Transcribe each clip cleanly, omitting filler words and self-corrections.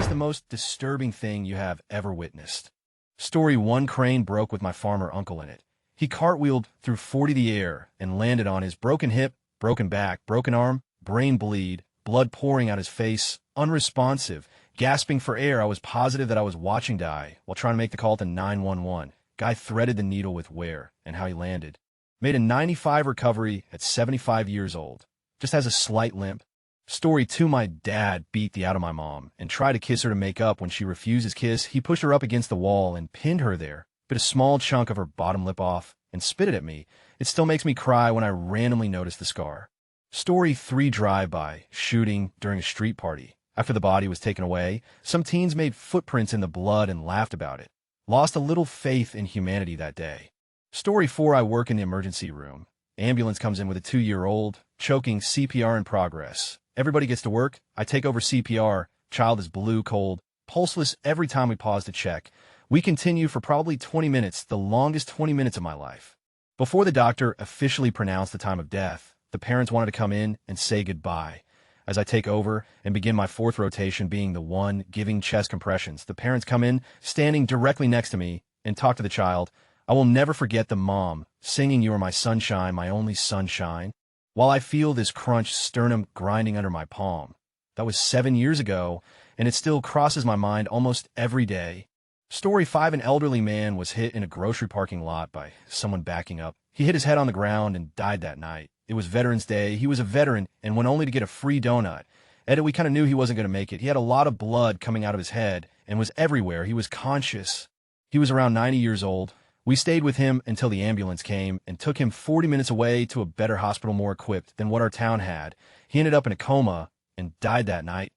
the most disturbing thing you have ever witnessed? Story 1. Crane broke with my farmer uncle in it. He cartwheeled through 40 the air and landed on his broken hip, broken back, broken arm, brain bleed, blood pouring out his face, unresponsive, gasping for air. I was positive that I was watching die while trying to make the call to 911. Guy threaded the needle with where and how he landed. Made a 95 recovery at 75 years old. Just has a slight limp. Story 2. My dad beat the out of my mom and tried to kiss her to make up. When she refused his kiss, he pushed her up against the wall and pinned her there, bit a small chunk of her bottom lip off, and spit it at me. It still makes me cry when I randomly notice the scar. Story 3. Drive-by shooting during a street party. After the body was taken away, some teens made footprints in the blood and laughed about it. Lost a little faith in humanity that day. Story 4. I work in the emergency room. Ambulance comes in with a 2-year-old, choking, CPR in progress. Everybody gets to work. I take over CPR. Child is blue, cold, pulseless every time we pause to check. We continue for probably 20 minutes, the longest 20 minutes of my life. Before the doctor officially pronounced the time of death, the parents wanted to come in and say goodbye. As I take over and begin my 4th rotation, being the one giving chest compressions, the parents come in, standing directly next to me, and talk to the child. I will never forget the mom singing "You Are My Sunshine, My Only Sunshine," while I feel this crunch sternum grinding under my palm. That was 7 years ago, and it still crosses my mind almost every day. Story 5. An elderly man was hit in a grocery parking lot by someone backing up. He hit his head on the ground and died that night. It was Veterans Day. He was a veteran and went only to get a free donut. We kind of knew he wasn't going to make it. He had a lot of blood coming out of his head and was everywhere. He was conscious. He was around 90 years old. We stayed with him until the ambulance came and took him 40 minutes away to a better hospital more equipped than what our town had. He ended up in a coma and died that night.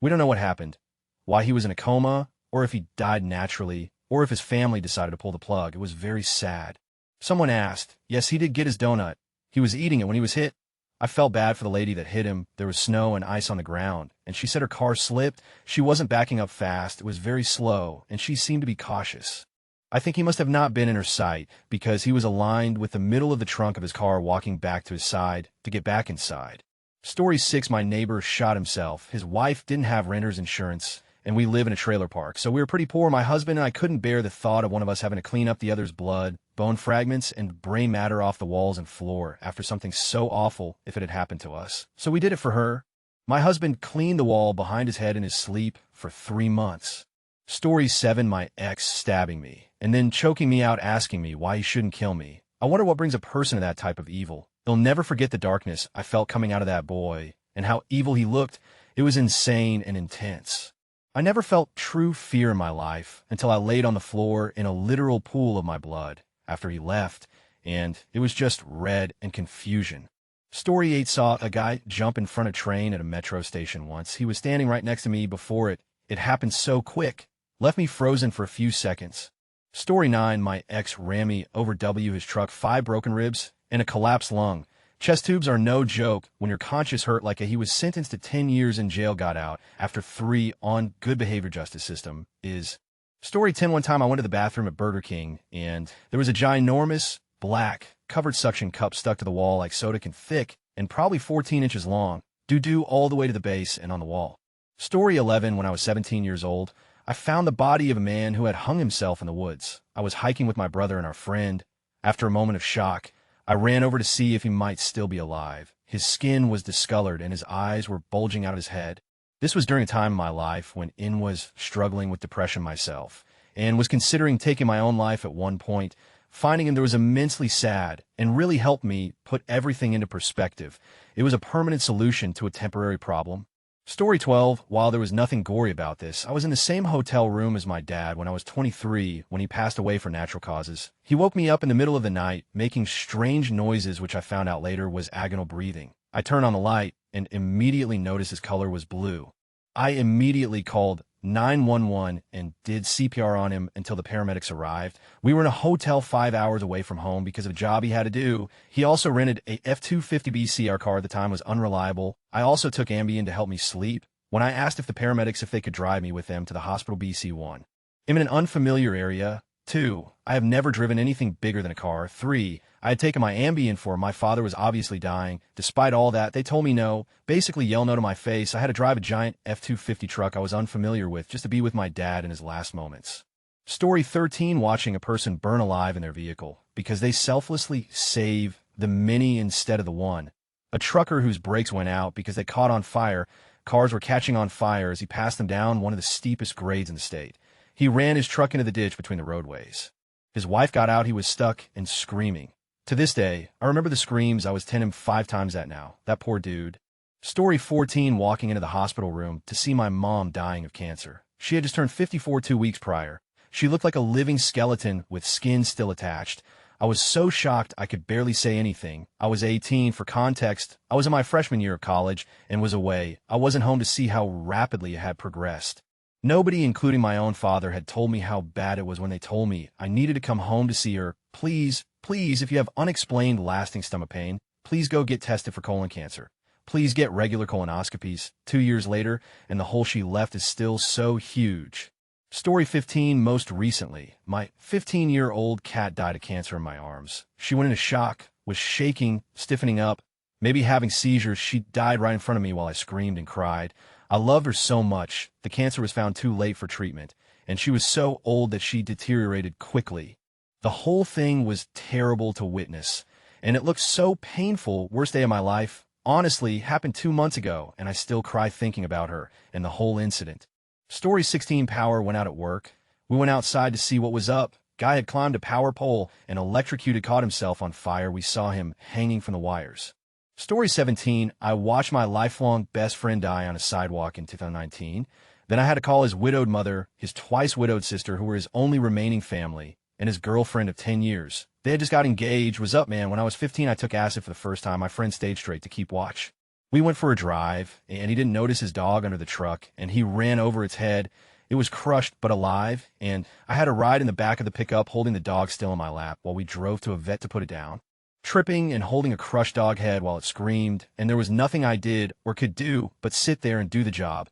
We don't know what happened, why he was in a coma, or if he died naturally, or if his family decided to pull the plug. It was very sad. Someone asked, yes, he did get his donut. He was eating it when he was hit. I felt bad for the lady that hit him. There was snow and ice on the ground, and she said her car slipped. She wasn't backing up fast. It was very slow, and she seemed to be cautious. I think he must have not been in her sight because he was aligned with the middle of the trunk of his car walking back to his side to get back inside. Story 6. My neighbor shot himself. His wife didn't have renter's insurance, and we live in a trailer park, so we were pretty poor. My husband and I couldn't bear the thought of one of us having to clean up the other's blood, bone fragments, and brain matter off the walls and floor after something so awful if it had happened to us. So we did it for her. My husband cleaned the wall behind his head in his sleep for 3 months. Story 7. My ex stabbing me, and then choking me out, asking me why he shouldn't kill me. I wonder what brings a person to that type of evil. They'll never forget the darkness I felt coming out of that boy, and how evil he looked. It was insane and intense. I never felt true fear in my life until I laid on the floor in a literal pool of my blood after he left, and it was just red and confusion. Story 8. Saw a guy jump in front of a train at a metro station once. He was standing right next to me before it. It happened so quick. Left me frozen for a few seconds. Story 9. My ex ran me over his truck, 5 broken ribs, and a collapsed lung. Chest tubes are no joke when your conscience hurt. He was sentenced to 10 years in jail, got out after 3 on good behavior justice system is. Story 10. One time I went to the bathroom at Burger King, and there was a ginormous, black, covered suction cup stuck to the wall like soda can, thick and probably 14 inches long, doo-doo all the way to the base and on the wall. Story 11. When I was 17 years old, I found the body of a man who had hung himself in the woods. I was hiking with my brother and our friend. After a moment of shock, I ran over to see if he might still be alive. His skin was discolored and his eyes were bulging out of his head. This was during a time in my life when I was struggling with depression myself and was considering taking my own life at one point. Finding him there was immensely sad and really helped me put everything into perspective. It was a permanent solution to a temporary problem. Story 12. While there was nothing gory about this, I was in the same hotel room as my dad when I was 23 when he passed away for natural causes. He woke me up in the middle of the night, making strange noises, which I found out later was agonal breathing. I turned on the light and immediately noticed his color was blue. I immediately called 911 and did CPR on him until the paramedics arrived. We were in a hotel 5 hours away from home because of a job he had to do. He also rented a F-250B. Our car at the time was unreliable. I also took Ambien to help me sleep. When I asked if the paramedics if they could drive me with them to the hospital BC1. I'm in an unfamiliar area, 2. I have never driven anything bigger than a car. 3. I had taken my Ambien for him. My father was obviously dying. Despite all that, they told me no, basically yell no to my face. I had to drive a giant F-250 truck I was unfamiliar with just to be with my dad in his last moments. Story 13. Watching a person burn alive in their vehicle because they selflessly save the many instead of the one. A trucker whose brakes went out because they caught on fire. Cars were catching on fire as he passed them down one of the steepest grades in the state. He ran his truck into the ditch between the roadways. His wife got out. He was stuck and screaming. To this day, I remember the screams. I was telling him 5 times that now. That poor dude. Story 14. Walking into the hospital room to see my mom dying of cancer. She had just turned 54 2 weeks prior. She looked like a living skeleton with skin still attached. I was so shocked I could barely say anything. I was 18. For context, I was in my freshman year of college and was away. I wasn't home to see how rapidly it had progressed. Nobody, including my own father, had told me how bad it was when they told me I needed to come home to see her. Please, if you have unexplained lasting stomach pain, please go get tested for colon cancer. Please get regular colonoscopies. 2 years later, and the hole she left is still so huge. Story 15. Most recently, my 15-year-old cat died of cancer in my arms. She went into shock, was shaking, stiffening up, maybe having seizures. She died right in front of me while I screamed and cried. I loved her so much. The cancer was found too late for treatment, and she was so old that she deteriorated quickly. The whole thing was terrible to witness, and it looked so painful. Worst day of my life. Honestly, happened 2 months ago, and I still cry thinking about her and the whole incident. Story 16. Power went out at work. We went outside to see what was up. Guy had climbed a power pole and electrocuted, caught himself on fire. We saw him hanging from the wires. Story 17. I watched my lifelong best friend die on a sidewalk in 2019. Then I had to call his widowed mother, his twice-widowed sister, who were his only remaining family, and his girlfriend of 10 years. They had just got engaged. Was up, man. When I was 15, I took acid for the first time. My friend stayed straight to keep watch. We went for a drive, and he didn't notice his dog under the truck, and he ran over its head. It was crushed but alive, and I had a ride in the back of the pickup holding the dog still in my lap while we drove to a vet to put it down. Tripping and holding a crushed dog head while it screamed, and there was nothing I did or could do but sit there and do the job.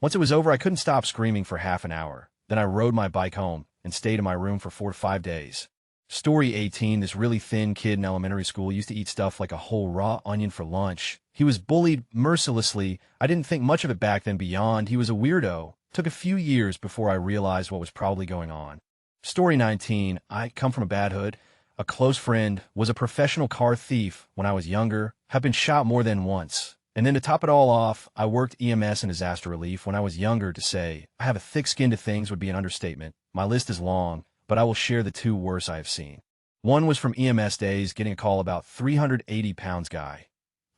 Once it was over, I couldn't stop screaming for half an hour. Then I rode my bike home and stayed in my room for 4 to 5 days. Story 18. This really thin kid in elementary school used to eat stuff like a whole raw onion for lunch. He was bullied mercilessly. I didn't think much of it back then beyond. He was a weirdo. Took a few years before I realized what was probably going on. Story 19. I come from a bad hood. A close friend was a professional car thief when I was younger, had been shot more than once. And then to top it all off, I worked EMS and disaster relief when I was younger. To say I have a thick skin to things would be an understatement. My list is long, but I will share the 2 worst I have seen. One was from EMS days, getting a call about 380 pounds guy.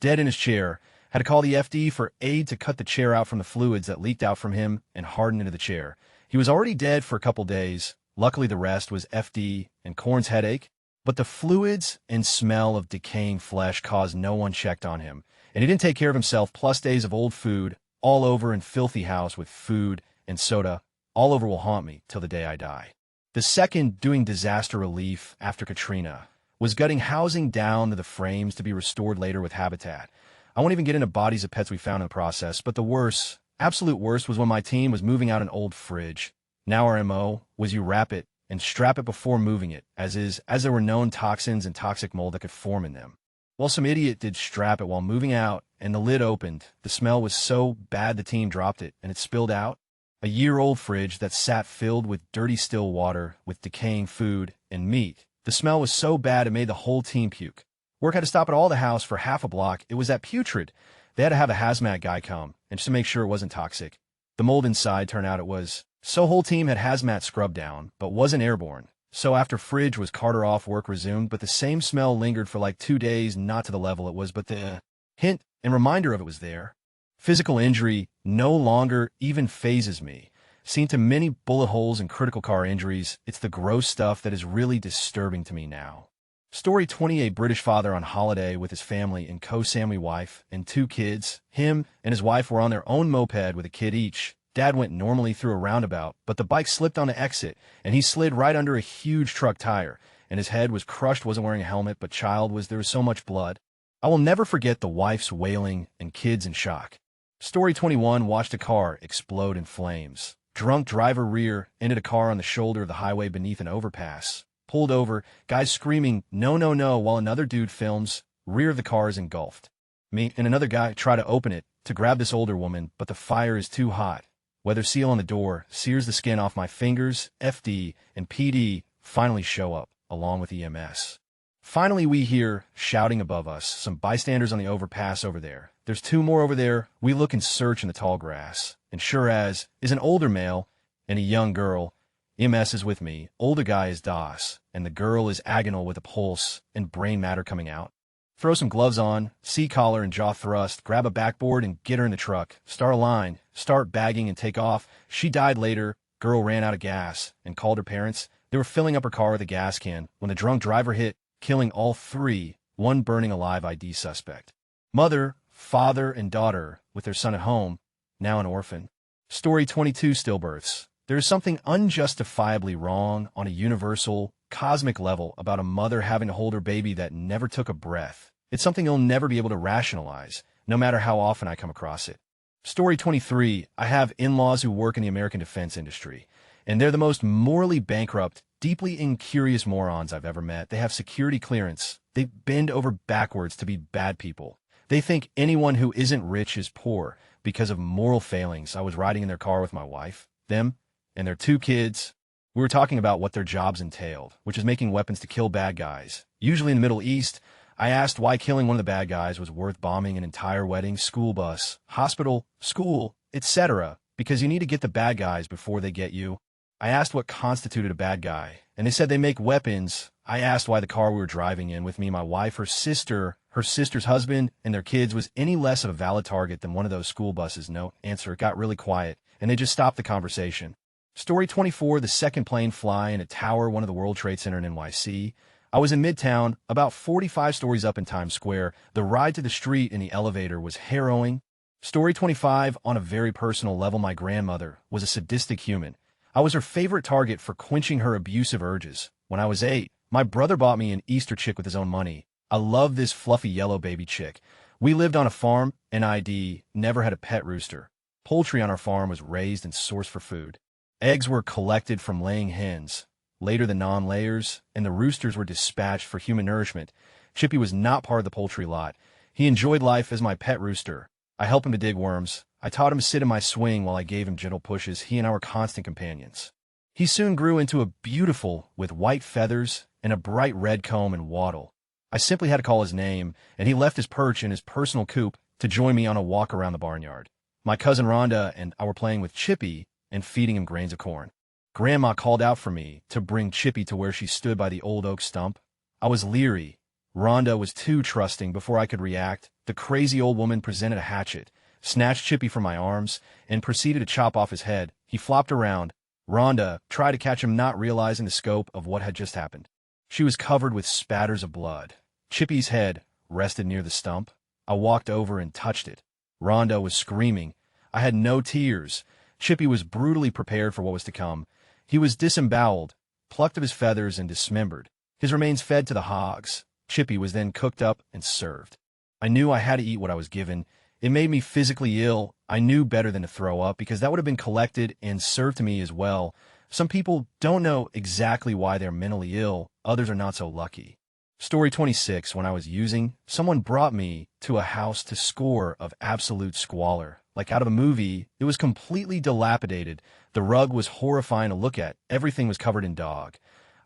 Dead in his chair, had to call the FD for aid to cut the chair out from the fluids that leaked out from him and hardened into the chair. He was already dead for a couple days. Luckily, the rest was FD and Corn's headache. But the fluids and smell of decaying flesh caused no one checked on him, and he didn't take care of himself, plus days of old food all over and filthy house with food and soda all over will haunt me till the day I die. The second, doing disaster relief after Katrina, was gutting housing down to the frames to be restored later with habitat. I won't even get into bodies of pets we found in the process, but the worst, absolute worst, was when my team was moving out an old fridge. Now our MO was you wrap it and strap it before moving it, as there were known toxins and toxic mold that could form in them. Well, some idiot did strap it while moving out, and the lid opened. The smell was so bad the team dropped it, and it spilled out. A year-old fridge that sat filled with dirty still water, with decaying food and meat. The smell was so bad it made the whole team puke. Work had to stop at all the house for half a block. It was that putrid. They had to have a hazmat guy come, and just to make sure it wasn't toxic. The mold inside turned out it was. So whole team had hazmat scrubbed down, but wasn't airborne. So after fridge was carted off, work resumed, but the same smell lingered for like 2 days, not to the level it was, but the hint and reminder of it was there. Physical injury no longer even phases me. Seen to many bullet holes and critical car injuries, it's the gross stuff that is really disturbing to me now. Story 28. British father on holiday with his family and co-Sammy wife and 2 kids. Him and his wife were on their own moped with a kid each. Dad went normally through a roundabout, but the bike slipped on the exit, and he slid right under a huge truck tire, and his head was crushed, wasn't wearing a helmet, but there was so much blood. I will never forget the wife's wailing and kids in shock. Story 21. Watched a car explode in flames. Drunk driver rear-ended a car on the shoulder of the highway beneath an overpass. Pulled over, guys screaming, "No, no, no," while another dude films. Rear of the car is engulfed. Me and another guy try to open it to grab this older woman, but the fire is too hot. Weather seal on the door sears the skin off my fingers. FD and PD finally show up, along with EMS. Finally, we hear shouting above us, some bystanders on the overpass over there. There's two more over there. We look and search in the tall grass, and sure as is an older male and a young girl. EMS is with me. Older guy is DOS, and the girl is agonal with a pulse and brain matter coming out. Throw some gloves on, C-collar and jaw thrust, grab a backboard and get her in the truck. Start a line, start bagging and take off. She died later. Girl ran out of gas and called her parents. They were filling up her car with a gas can when the drunk driver hit, killing all three, one burning alive ID suspect. Mother, father, and daughter, with their son at home, now an orphan. Story 22 stillbirths. There is something unjustifiably wrong on a universal, cosmic level about a mother having to hold her baby that never took a breath. It's something you'll never be able to rationalize, no matter how often I come across it. Story 23. I have in-laws who work in the American defense industry, and they're the most morally bankrupt, deeply incurious morons I've ever met. They have security clearance. They bend over backwards to be bad people. They think anyone who isn't rich is poor because of moral failings. I was riding in their car with my wife, them, and their two kids. We were talking about what their jobs entailed, which is making weapons to kill bad guys, usually in the Middle East. I asked why killing one of the bad guys was worth bombing an entire wedding, school bus, hospital, school, etc., because you need to get the bad guys before they get you. I asked what constituted a bad guy, and they said they make weapons. I asked why the car we were driving in with me, my wife, her sister's husband, and their kids was any less of a valid target than one of those school buses. No answer. It got really quiet, and they just stopped the conversation. Story 24, the second plane fly in a tower, one of the World Trade Center in NYC. I was in Midtown, about 45 stories up in Times Square. The ride to the street in the elevator was harrowing. Story 25, on a very personal level, my grandmother was a sadistic human. I was her favorite target for quenching her abusive urges. When I was 8, my brother bought me an Easter chick with his own money. I loved this fluffy yellow baby chick. We lived on a farm, NID, never had a pet rooster. Poultry on our farm was raised and sourced for food. Eggs were collected from laying hens, later the non-layers, and the roosters were dispatched for human nourishment. Chippy was not part of the poultry lot. He enjoyed life as my pet rooster. I helped him to dig worms. I taught him to sit in my swing while I gave him gentle pushes. He and I were constant companions. He soon grew into a beautiful with white feathers and a bright red comb and wattle. I simply had to call his name, and he left his perch in his personal coop to join me on a walk around the barnyard. My cousin Rhonda and I were playing with Chippy and feeding him grains of corn. Grandma called out for me to bring Chippy to where she stood by the old oak stump. I was leery. Rhonda was too trusting. Before I could react, the crazy old woman presented a hatchet, snatched Chippy from my arms, and proceeded to chop off his head. He flopped around. Rhonda tried to catch him, not realizing the scope of what had just happened. She was covered with spatters of blood. Chippy's head rested near the stump. I walked over and touched it. Rhonda was screaming. I had no tears. Chippy was brutally prepared for what was to come. He was disemboweled, plucked of his feathers, and dismembered. His remains fed to the hogs. Chippy was then cooked up and served. I knew I had to eat what I was given. It made me physically ill. I knew better than to throw up, because that would have been collected and served to me as well. Some people don't know exactly why they're mentally ill. Others are not so lucky. Story 26. When I was using, someone brought me to a house to score of absolute squalor. Like out of a movie, it was completely dilapidated. The rug was horrifying to look at. Everything was covered in dog.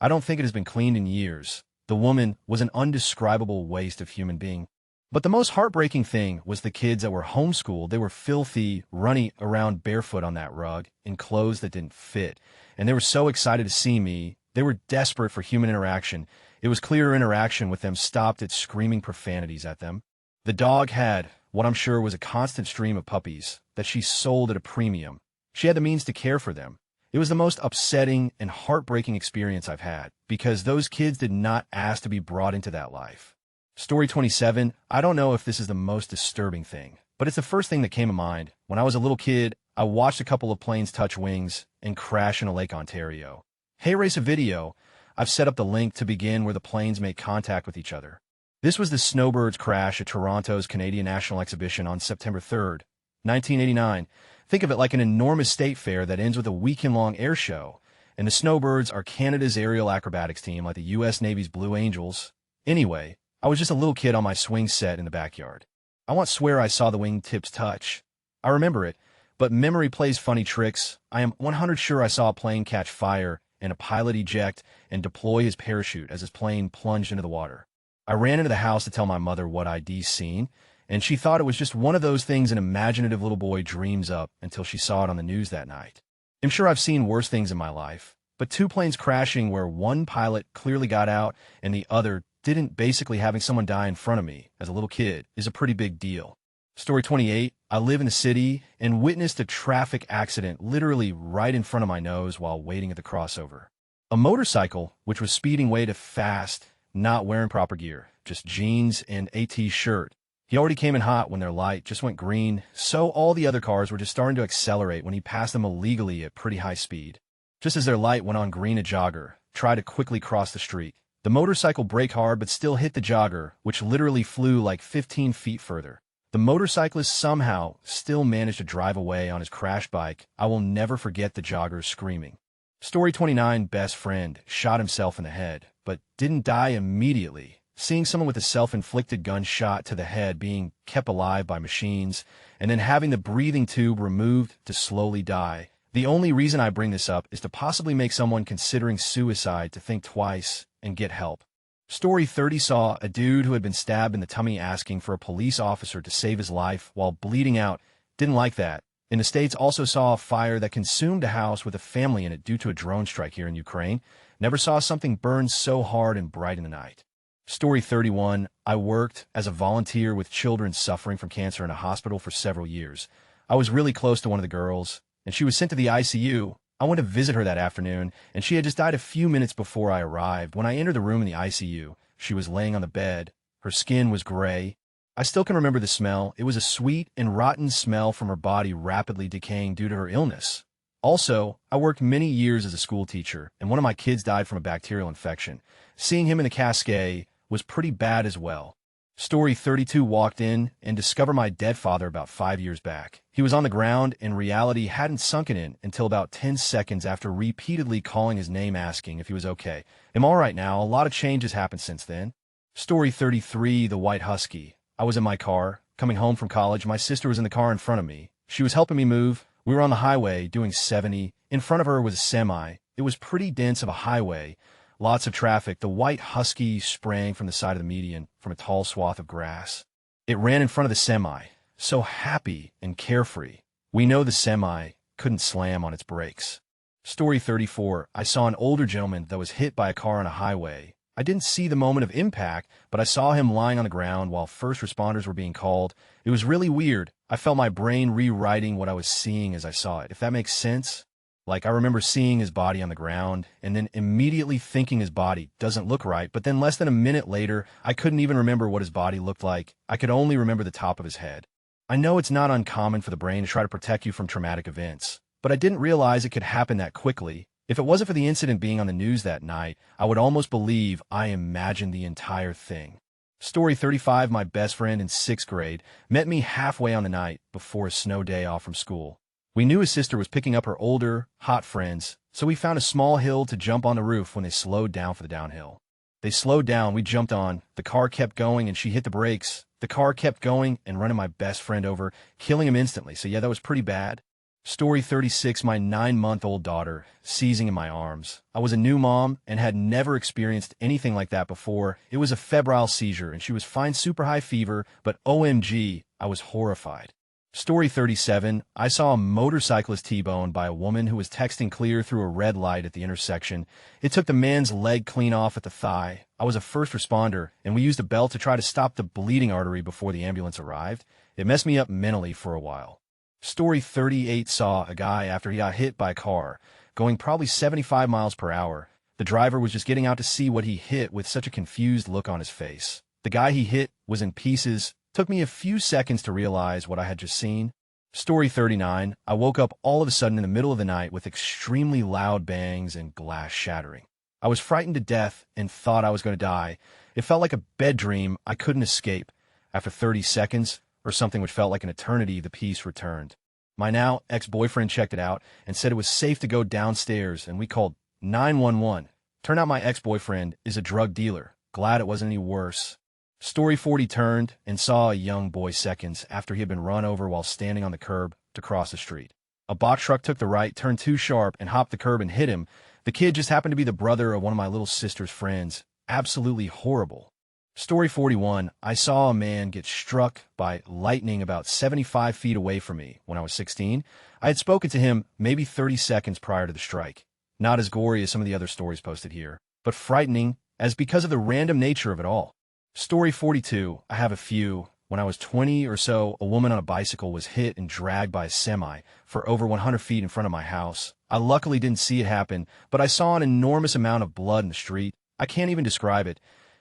I don't think it has been cleaned in years. The woman was an undescribable waste of human being. But the most heartbreaking thing was the kids that were homeschooled. They were filthy, running around barefoot on that rug in clothes that didn't fit. And they were so excited to see me. They were desperate for human interaction. It was clear interaction with them stopped at screaming profanities at them. The dog had what I'm sure was a constant stream of puppies that she sold at a premium. She had the means to care for them. It was the most upsetting and heartbreaking experience I've had, because those kids did not ask to be brought into that life. Story 27. I don't know if this is the most disturbing thing, but it's the first thing that came to mind. When I was a little kid, I watched a couple of planes touch wings and crash in a Lake Ontario. Hey, race a video. I've set up the link to begin where the planes make contact with each other. This was the Snowbirds crash at Toronto's Canadian National Exhibition on September 3rd, 1989. Think of it like an enormous state fair that ends with a weekend-long air show, and the snowbirds are Canada's aerial acrobatics team like the U.S. Navy's Blue Angels. Anyway, I was just a little kid on my swing set in the backyard. I once swear I saw the wingtips touch. I remember it, but memory plays funny tricks. I am 100% sure I saw a plane catch fire and a pilot eject and deploy his parachute as his plane plunged into the water. I ran into the house to tell my mother what I'd seen, and she thought it was just one of those things an imaginative little boy dreams up until she saw it on the news that night. I'm sure I've seen worse things in my life, but two planes crashing where one pilot clearly got out and the other didn't, basically having someone die in front of me as a little kid, is a pretty big deal. Story 28, I live in the city and witnessed a traffic accident literally right in front of my nose while waiting at the crossover. A motorcycle, which was speeding way too fast, not wearing proper gear, just jeans and a t-shirt. He already came in hot when their light just went green, so all the other cars were just starting to accelerate when he passed them illegally at pretty high speed. Just as their light went on green, a jogger tried to quickly cross the street. The motorcycle braked hard but still hit the jogger, which literally flew like 15 feet further. The motorcyclist somehow still managed to drive away on his crash bike. I will never forget the joggers screaming. Story 29, best friend shot himself in the head, but didn't die immediately. Seeing someone with a self-inflicted gunshot to the head being kept alive by machines, and then having the breathing tube removed to slowly die. The only reason I bring this up is to possibly make someone considering suicide to think twice and get help. Story 30 saw a dude who had been stabbed in the tummy asking for a police officer to save his life while bleeding out. Didn't like that. In the States also saw a fire that consumed a house with a family in it due to a drone strike here in Ukraine. Never saw something burn so hard and bright in the night. Story 31, I worked as a volunteer with children suffering from cancer in a hospital for several years. I was really close to one of the girls, and she was sent to the ICU. I went to visit her that afternoon, and she had just died a few minutes before I arrived. When I entered the room in the ICU, she was laying on the bed. Her skin was gray. I still can remember the smell. It was a sweet and rotten smell from her body rapidly decaying due to her illness. Also, I worked many years as a school teacher, and one of my kids died from a bacterial infection. Seeing him in the cascade was pretty bad as well. Story 32, walked in and discovered my dead father about 5 years back. He was on the ground and reality hadn't sunken in until about 10 seconds after repeatedly calling his name asking if he was okay. I'm all right now. A lot of change has happened since then. Story 33, the white husky. I was in my car, coming home from college. My sister was in the car in front of me. She was helping me move. We were on the highway doing 70. In front of her was a semi. It was pretty dense of a highway. Lots of traffic. The white husky sprang from the side of the median from a tall swath of grass. It ran in front of the semi, so happy and carefree. We know the semi couldn't slam on its brakes. Story 34, I saw an older gentleman that was hit by a car on a highway. I didn't see the moment of impact, but I saw him lying on the ground while first responders were being called. It was really weird. I felt my brain rewriting what I was seeing as I saw it, if that makes sense. Like, I remember seeing his body on the ground and then immediately thinking his body doesn't look right, but then less than a minute later, I couldn't even remember what his body looked like. I could only remember the top of his head. I know it's not uncommon for the brain to try to protect you from traumatic events, but I didn't realize it could happen that quickly. If it wasn't for the incident being on the news that night, I would almost believe I imagined the entire thing. Story 35, my best friend in 6th grade met me halfway on the night before a snow day off from school. We knew his sister was picking up her older, hot friends, so we found a small hill to jump on the roof when they slowed down for the downhill. They slowed down, we jumped on, the car kept going and she hit the brakes. The car kept going and running my best friend over, killing him instantly, so yeah, that was pretty bad. Story 36, my 9-month-old daughter seizing in my arms. I was a new mom and had never experienced anything like that before. It was a febrile seizure and she was fine, super high fever, but OMG, I was horrified. Story 37, I saw a motorcyclist T-boned by a woman who was texting clear through a red light at the intersection. It took the man's leg clean off at the thigh. I was a first responder, and we used a belt to try to stop the bleeding artery before the ambulance arrived. It messed me up mentally for a while. Story 38 saw a guy after he got hit by a car, going probably 75 miles per hour. The driver was just getting out to see what he hit with such a confused look on his face. The guy he hit was in pieces. Took me a few seconds to realize what I had just seen. Story 39, I woke up all of a sudden in the middle of the night with extremely loud bangs and glass shattering. I was frightened to death and thought I was going to die. It felt like a bed dream I couldn't escape. After 30 seconds, or something which felt like an eternity, the peace returned. My now ex-boyfriend checked it out and said it was safe to go downstairs, and we called 911. Turned out my ex-boyfriend is a drug dealer. Glad it wasn't any worse. Story 40 turned and saw a young boy seconds after he had been run over while standing on the curb to cross the street. A box truck took the right, turned too sharp, and hopped the curb and hit him. The kid just happened to be the brother of one of my little sister's friends. Absolutely horrible. Story 41, I saw a man get struck by lightning about 75 feet away from me when I was 16. I had spoken to him maybe 30 seconds prior to the strike. Not as gory as some of the other stories posted here, but frightening as because of the random nature of it all. Story 42, I have a few. When I was 20 or so, a woman on a bicycle was hit and dragged by a semi for over 100 feet in front of my house. I luckily didn't see it happen, but I saw an enormous amount of blood in the street. I can't even describe it.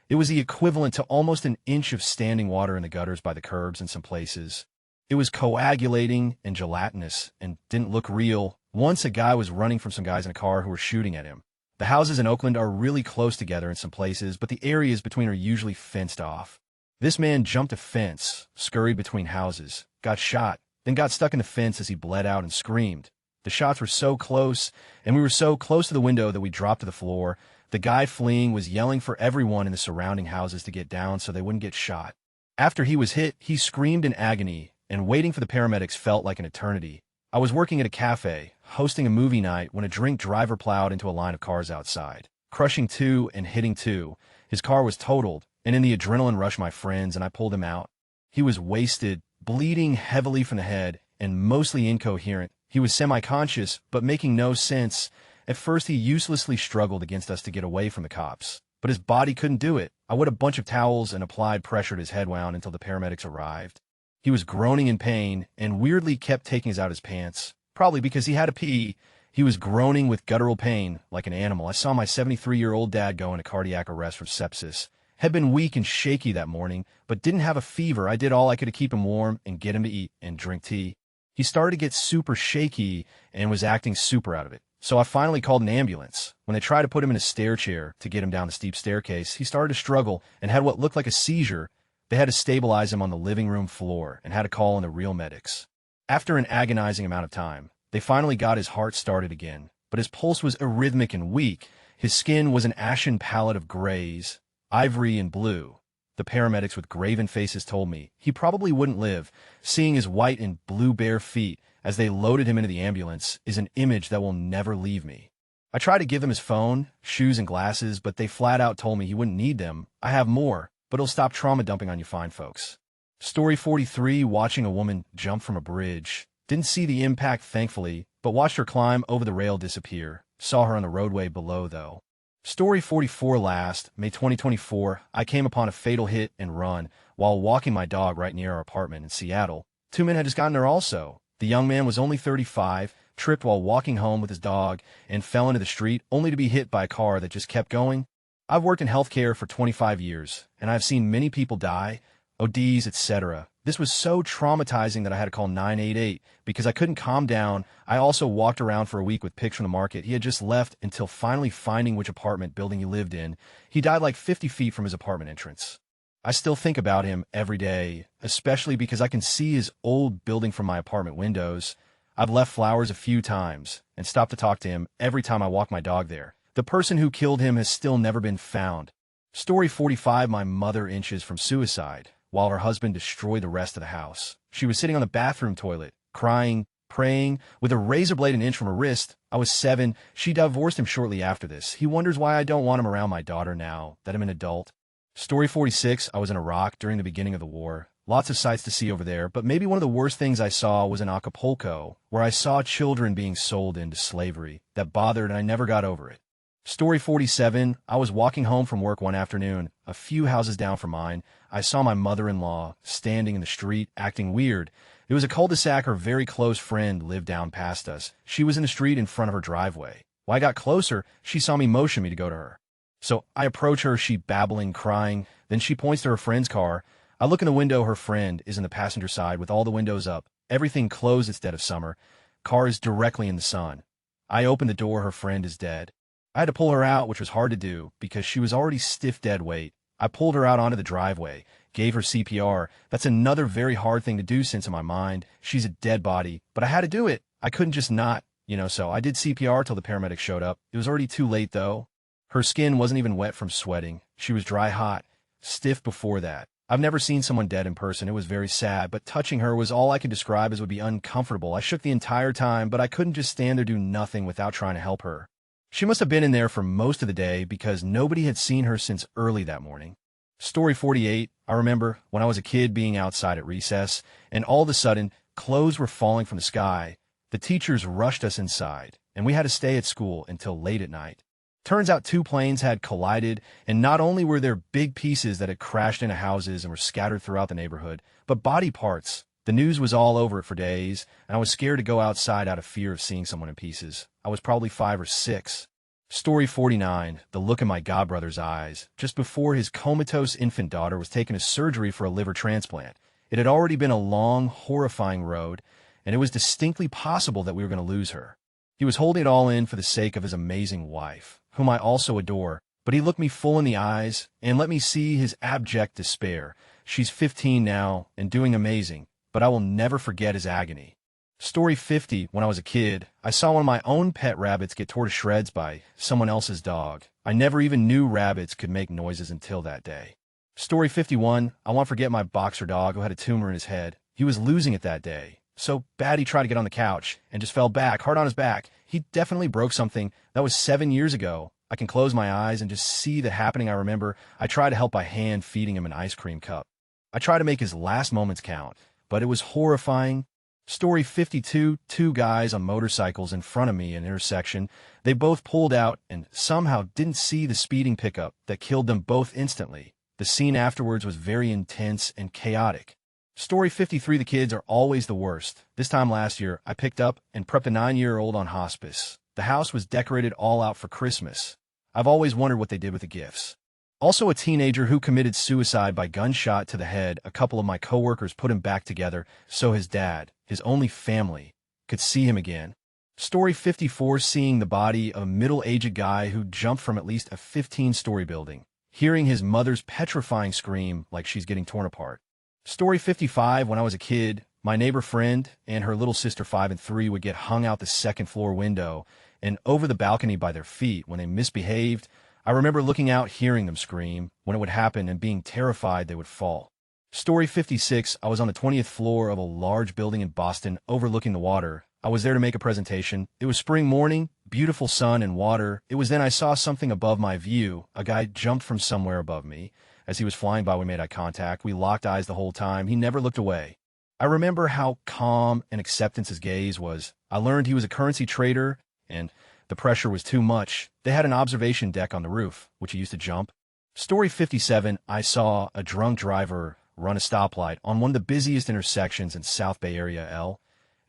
It was the equivalent to almost an inch of standing water in the gutters by the curbs in some places. It was coagulating and gelatinous and didn't look real. Once a guy was running from some guys in a car who were shooting at him. The houses in Oakland are really close together in some places, but the areas between are usually fenced off. This man jumped a fence, scurried between houses, got shot, then got stuck in the fence as he bled out and screamed. The shots were so close, and we were so close to the window that we dropped to the floor. The guy fleeing was yelling for everyone in the surrounding houses to get down so they wouldn't get shot. After he was hit, he screamed in agony, and waiting for the paramedics felt like an eternity. I was working at a cafe, hosting a movie night, when a drink driver plowed into a line of cars outside, crushing two and hitting two. His car was totaled, and in the adrenaline rush my friends and I pulled him out. He was wasted, bleeding heavily from the head, and mostly incoherent. He was semi-conscious, but making no sense. At first, he uselessly struggled against us to get away from the cops, but his body couldn't do it. I wet a bunch of towels and applied pressure to his head wound until the paramedics arrived. He was groaning in pain and weirdly kept taking out his pants, probably because he had to pee. He was groaning with guttural pain like an animal. I saw my 73-year-old dad go into cardiac arrest from sepsis. Had been weak and shaky that morning, but didn't have a fever. I did all I could to keep him warm and get him to eat and drink tea. He started to get super shaky and was acting super out of it. So I finally called an ambulance. When they tried to put him in a stair chair to get him down the steep staircase, he started to struggle and had what looked like a seizure. They had to stabilize him on the living room floor and had to call in the real medics. After an agonizing amount of time, they finally got his heart started again, but his pulse was arrhythmic and weak. His skin was an ashen palette of grays, ivory and blue. The paramedics with graven faces told me he probably wouldn't live. Seeing his white and blue bare feet as they loaded him into the ambulance is an image that will never leave me. I tried to give them his phone, shoes, and glasses, but they flat out told me he wouldn't need them. I have more, but it'll stop trauma dumping on you fine folks. Story 43, watching a woman jump from a bridge. Didn't see the impact, thankfully, but watched her climb over the rail disappear. Saw her on the roadway below, though. Story 44 last, May 2024, I came upon a fatal hit and run while walking my dog right near our apartment in Seattle. Two men had just gotten there also. The young man was only 35, tripped while walking home with his dog, and fell into the street only to be hit by a car that just kept going. I've worked in healthcare for 25 years, and I've seen many people die, ODs, etc. This was so traumatizing that I had to call 988 because I couldn't calm down. I also walked around for a week with pics from the market. He had just left until finally finding which apartment building he lived in. He died like 50 feet from his apartment entrance. I still think about him every day, especially because I can see his old building from my apartment windows. I've left flowers a few times and stopped to talk to him every time I walk my dog there. The person who killed him has still never been found. Story 45, my mother inches from suicide while her husband destroyed the rest of the house. She was sitting on the bathroom toilet, crying, praying, with a razor blade an inch from her wrist. I was 7. She divorced him shortly after this. He wonders why I don't want him around my daughter now that I'm an adult. Story 46, I was in Iraq during the beginning of the war. Lots of sights to see over there, but maybe one of the worst things I saw was in Acapulco, where I saw children being sold into slavery. That bothered and I never got over it. Story 47, I was walking home from work one afternoon, a few houses down from mine. I saw my mother-in-law standing in the street, acting weird. It was a cul-de-sac her very close friend lived down past us. She was in the street in front of her driveway. When I got closer, she saw me motion me to go to her. So I approach her, she babbling, crying. Then she points to her friend's car. I look in the window, her friend is in the passenger side with all the windows up. Everything closed, it's dead of summer. Car is directly in the sun. I open the door, her friend is dead. I had to pull her out, which was hard to do because she was already stiff dead weight. I pulled her out onto the driveway, gave her CPR. That's another very hard thing to do since in my mind, she's a dead body. But I had to do it. I couldn't just not, so I did CPR till the paramedics showed up. It was already too late, though. Her skin wasn't even wet from sweating. She was dry hot, stiff before that. I've never seen someone dead in person. It was very sad, but touching her was all I could describe as would be uncomfortable. I shook the entire time, but I couldn't just stand there do nothing without trying to help her. She must have been in there for most of the day because nobody had seen her since early that morning. Story 48, I remember when I was a kid being outside at recess, and all of a sudden, clothes were falling from the sky. The teachers rushed us inside, and we had to stay at school until late at night. Turns out 2 planes had collided, and not only were there big pieces that had crashed into houses and were scattered throughout the neighborhood, but body parts. The news was all over it for days, and I was scared to go outside out of fear of seeing someone in pieces. I was probably 5 or 6. Story 49, the look in my godbrother's eyes, just before his comatose infant daughter was taken to surgery for a liver transplant. It had already been a long, horrifying road, and it was distinctly possible that we were going to lose her. He was holding it all in for the sake of his amazing wife, whom I also adore, but he looked me full in the eyes and let me see his abject despair. She's 15 now and doing amazing, but I will never forget his agony. Story 50, when I was a kid, I saw one of my own pet rabbits get torn to shreds by someone else's dog. I never even knew rabbits could make noises until that day. Story 51, I won't forget my boxer dog who had a tumor in his head. He was losing it that day. So bad he tried to get on the couch and just fell back, hard on his back. He definitely broke something. That was 7 years ago. I can close my eyes and just see the happening. I remember I tried to help by hand feeding him an ice cream cup. I tried to make his last moments count, but it was horrifying. Story 52, 2 guys on motorcycles in front of me in an intersection. They both pulled out and somehow didn't see the speeding pickup that killed them both instantly. The scene afterwards was very intense and chaotic. Story 53, the kids are always the worst. This time last year, I picked up and prepped a 9-year-old on hospice. The house was decorated all out for Christmas. I've always wondered what they did with the gifts. Also a teenager who committed suicide by gunshot to the head. A couple of my coworkers put him back together so his dad, his only family, could see him again. Story 54, seeing the body of a middle-aged guy who jumped from at least a 15-story building, hearing his mother's petrifying scream like she's getting torn apart. Story 55, when I was a kid, my neighbor friend and her little sister 5 and 3 would get hung out the second-floor window and over the balcony by their feet when they misbehaved. I remember looking out, hearing them scream when it would happen and being terrified they would fall. Story 56, I was on the 20th floor of a large building in Boston overlooking the water. I was there to make a presentation. It was spring morning, beautiful sun and water. It was then I saw something above my view. A guy jumped from somewhere above me. As he was flying by, we made eye contact. We locked eyes the whole time. He never looked away. I remember how calm and acceptance his gaze was. I learned he was a currency trader, and the pressure was too much. They had an observation deck on the roof, which he used to jump. Story 57, I saw a drunk driver run a stoplight on one of the busiest intersections in South Bay Area, L.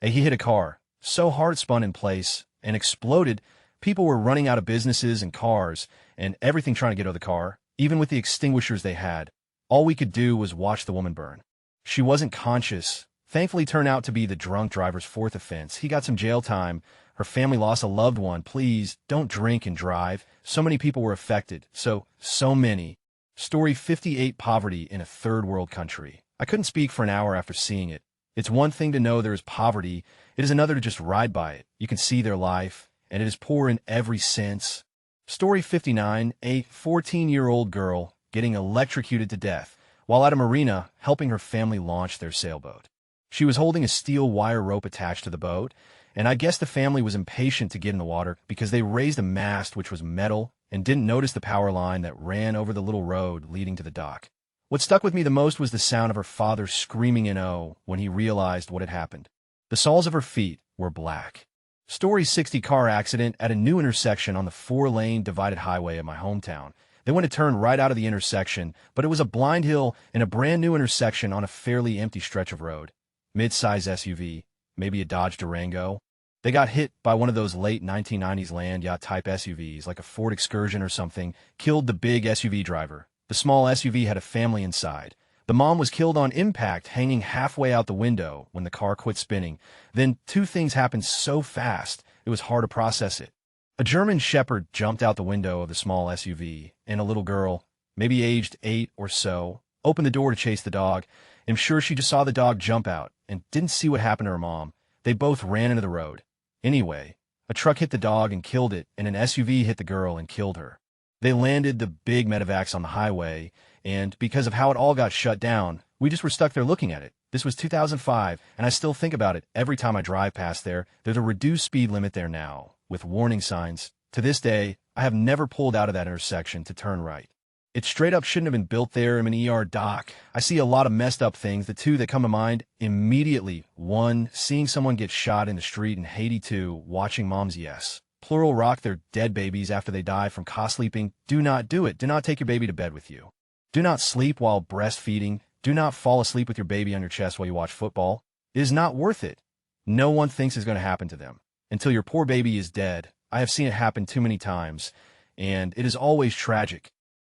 He hit a car so hard it spun in place and exploded. People were running out of businesses and cars and everything trying to get out of the car. Even with the extinguishers they had, all we could do was watch the woman burn. She wasn't conscious. Thankfully, turned out to be the drunk driver's 4th offense. He got some jail time. Her family lost a loved one. Please, don't drink and drive. So many people were affected. So many. Story 58, poverty in a third world country. I couldn't speak for an hour after seeing it. It's one thing to know there is poverty. It is another to just ride by it. You can see their life, and it is poor in every sense. Story 59, a 14-year-old girl getting electrocuted to death while at a marina helping her family launch their sailboat. She was holding a steel wire rope attached to the boat, and I guess the family was impatient to get in the water because they raised a mast which was metal and didn't notice the power line that ran over the little road leading to the dock. What stuck with me the most was the sound of her father screaming in awe when he realized what had happened. The soles of her feet were black. Story 60, car accident at a new intersection on the 4-lane divided highway in my hometown. They went to turn right out of the intersection, but it was a blind hill and a brand new intersection on a fairly empty stretch of road. Mid-size SUV, maybe a Dodge Durango. They got hit by one of those late 1990s land yacht type SUVs, like a Ford Excursion or something, killed the big SUV driver. The small SUV had a family inside. The mom was killed on impact, hanging halfway out the window when the car quit spinning. Then 2 things happened so fast, it was hard to process it. A German shepherd jumped out the window of the small SUV, and a little girl, maybe aged 8 or so, opened the door to chase the dog. I'm sure she just saw the dog jump out and didn't see what happened to her mom. They both ran into the road. Anyway, a truck hit the dog and killed it, and an SUV hit the girl and killed her. They landed the big medevacs on the highway, and because of how it all got shut down, we just were stuck there looking at it. This was 2005, and I still think about it every time I drive past there. There's a reduced speed limit there now, with warning signs. To this day, I have never pulled out of that intersection to turn right. It straight up shouldn't have been built there. I'm an ER doc. I see a lot of messed up things. The two that come to mind immediately. One, seeing someone get shot in the street, and Haiti. Two, watching moms, yes, plural, rock their dead babies after they die from co-sleeping. Do not do it. Do not take your baby to bed with you. Do not sleep while breastfeeding. Do not fall asleep with your baby on your chest while you watch football. It is not worth it. No one thinks it's going to happen to them until your poor baby is dead. I have seen it happen too many times, and it is always tragic.